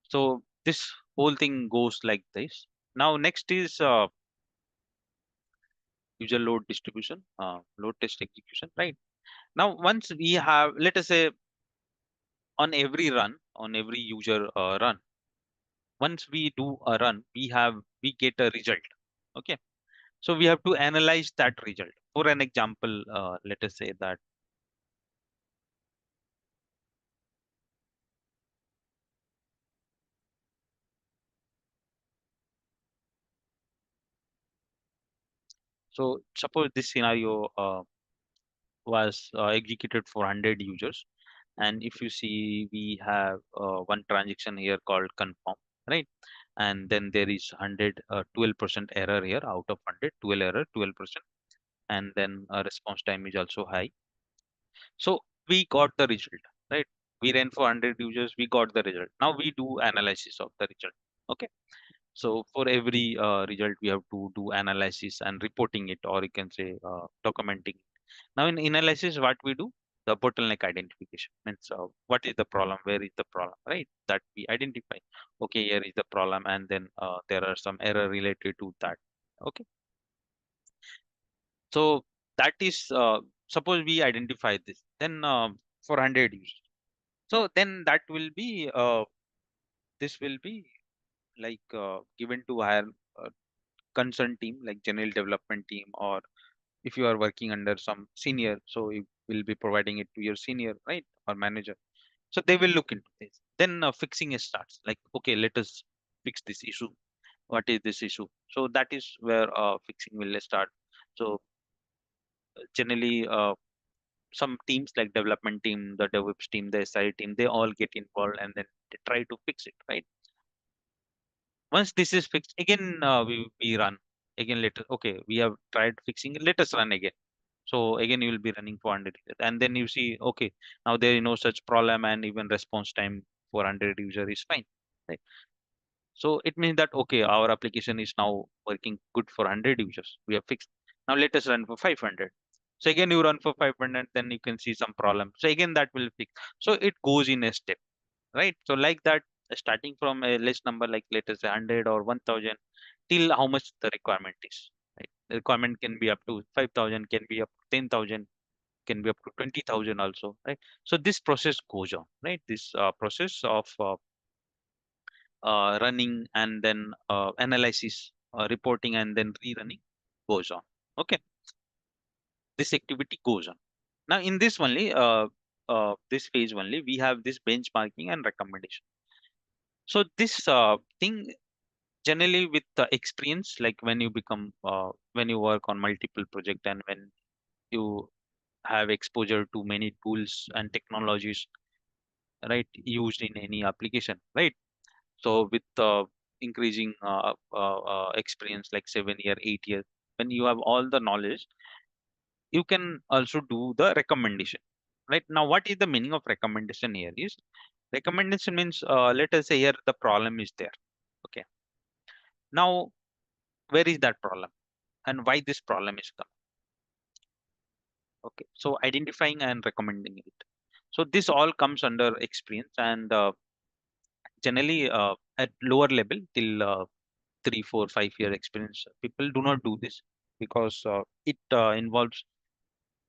So this whole thing goes like this. Now next is user load distribution, load test execution, right? Now once we have, let us say, on every run, on every user run, once we do a run, we get a result. Okay. So we have to analyze that result. For an example, let us say that, so suppose this scenario was executed for 100 users, and if you see, we have one transaction here called confirm, right? And then there is 100 12% error here. Out of 100, 12 error, 12%, and then response time is also high. So we got the result, right? We ran for 100 users, we got the result. Now we do analysis of the result. Okay. So for every result, we have to do analysis and reporting it, or you can say documenting. Now in analysis, what we do, the bottleneck identification means what is the problem, where is the problem, right? That we identify. Okay, here is the problem, and then there are some error related to that. Okay, so that is suppose we identify this, then for 100 users. So then that will be this will be like given to higher uh, concern team, like general development team, or if you are working under some senior, so you will be providing it to your senior, right, or manager. So they will look into this. Then fixing starts. Like, okay, let us fix this issue. What is this issue? So that is where fixing will start. So generally, some teams like development team, the DevOps team, the SI team, they all get involved and then they try to fix it, right? Once this is fixed, again we run again later. Okay, we have tried fixing it. Let us run again. So again, you will be running for 100 users. And then you see, okay, now there is no such problem, and even response time for 100 user is fine. Right. So it means that, okay, our application is now working good for 100 users. We have fixed. Now let us run for 500. So again, you run for 500, then you can see some problem. So again, that will fix. So it goes in a step, right? So like that, starting from a less number, like let us say 100 or 1000, till how much the requirement is. Right? The requirement can be up to 5000, can be up to 10,000, can be up to 20,000 also, right? So this process goes on, right? This process of running and then analysis, reporting, and then rerunning goes on. Okay, this activity goes on. Now in this only, this phase only, we have this benchmarking and recommendation. So this thing generally with the experience, like when you become, when you work on multiple project, and when you have exposure to many tools and technologies, right, used in any application, right? So with increasing experience, like 7 year, 8 years, when you have all the knowledge, you can also do the recommendation. Right, now what is the meaning of recommendation here is, recommendation means, let us say here the problem is there. Okay, now where is that problem and why this problem is coming? Okay, so identifying and recommending it. So this all comes under experience, and generally at lower level, till 3, 4, 5 year experience, people do not do this, because it involves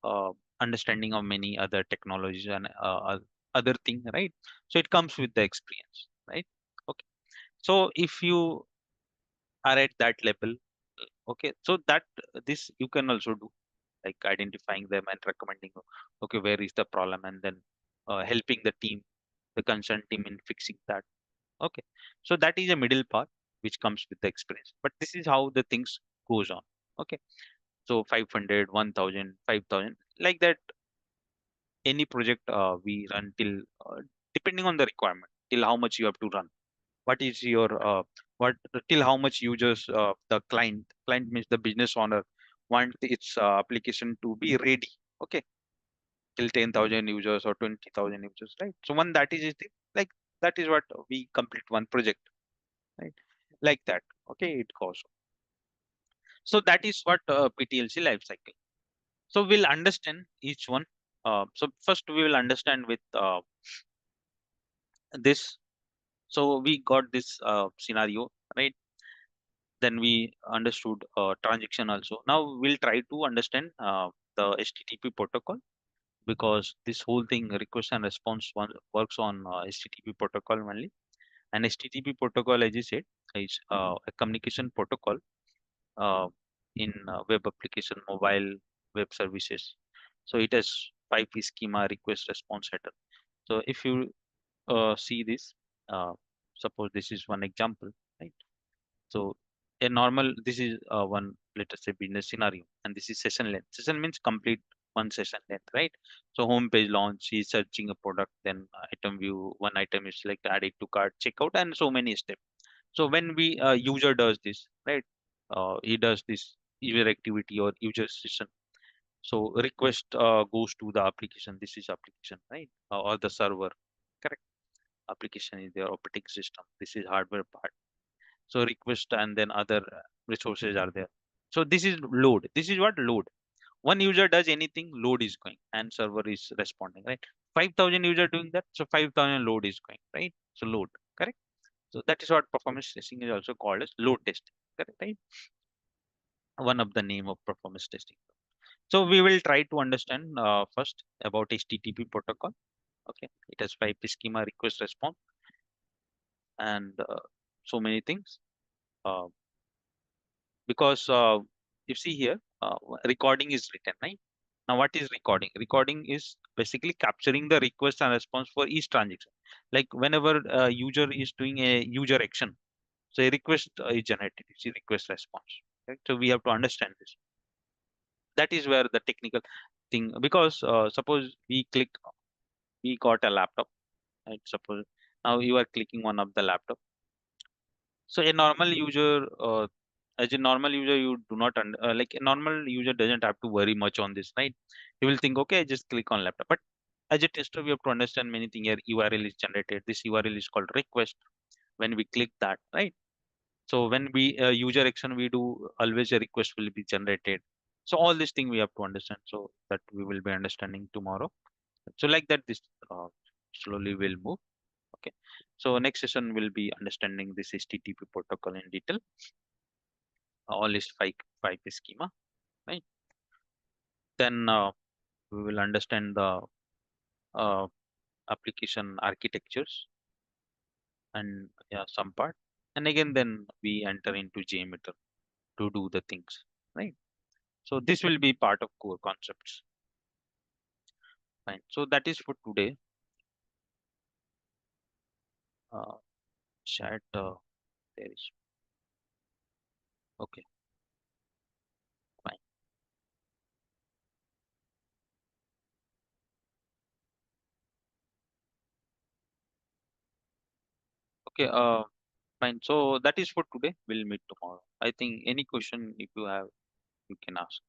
uh, understanding of many other technologies and other thing, right? So it comes with the experience, right? Okay, so if you are at that level, okay, so that this you can also do, like identifying them and recommending, okay, where is the problem, and then helping the team, the concerned team, in fixing that. Okay, so that is a middle part which comes with the experience, but this is how the things goes on. Okay, so 500, 1000, 5000, like that, any project we run till depending on the requirement, till how much you have to run, what is your what till how much users, the client means the business owner, want its application to be ready. Okay, till 10,000 users or 20,000 users, right? So one that is it, like that is what we complete one project, right? Like that. Okay, it goes. So that is what PTLC life cycle. So we'll understand each one. So first we will understand with this. So we got this scenario, right? Then we understood transaction also. Now we'll try to understand the HTTP protocol, because this whole thing request and response one works on HTTP protocol only. And HTTP protocol, as you said, is a communication protocol uh, in web application, mobile web services. So it has 5P schema, request response header. So if you see this, uh, suppose this is one example, right? So a normal, this is one, let us say, business scenario, and this is session length. Session means complete one session length, right? So home page launch, he's searching a product, then item view, one item is select, add it to cart, checkout, and so many steps. So when we user does this, right? He does this user activity or user session. So request goes to the application. This is application, right? Or the server, correct? Application is their operating system. This is hardware part. So request and then other resources are there. So this is load. This is what load. One user does anything, load is going and server is responding, right? 5,000 user doing that, so 5,000 load is going, right? So load, correct? So that is what performance testing is also called as load testing, correct? Right? One of the name of performance testing. So we will try to understand first about HTTP protocol. Okay, it has 5P schema, request response, and so many things. Uh, because you see here, recording is written, right? Now what is recording? Recording is basically capturing the request and response for each transaction. Like whenever a user is doing a user action, so a request is generated, it's a request response, right? So we have to understand this. That is where the technical thing, because suppose we got a laptop, right? Suppose now you are clicking one of the laptop. So a normal user, as a normal user, you do not like a normal user doesn't have to worry much on this, right? He will think, okay, I just click on laptop. But as a tester, we have to understand many things. Here URL is generated. This URL is called request. When we click that, right? So when we user action, we do always a request will be generated. So all this thing we have to understand. So that we will be understanding tomorrow. So like that, this slowly will move. Okay. So next session will be understanding this HTTP protocol in detail. All is five schema, right? Then we will understand the uh, application architectures and yeah, some part. And again, then we enter into JMeter to do the things, right? So this will be part of core concepts. Fine. So that is for today. Uh, chat there is okay. Fine. Okay. Fine. So that is for today. We'll meet tomorrow. I think any question if you have, you can ask.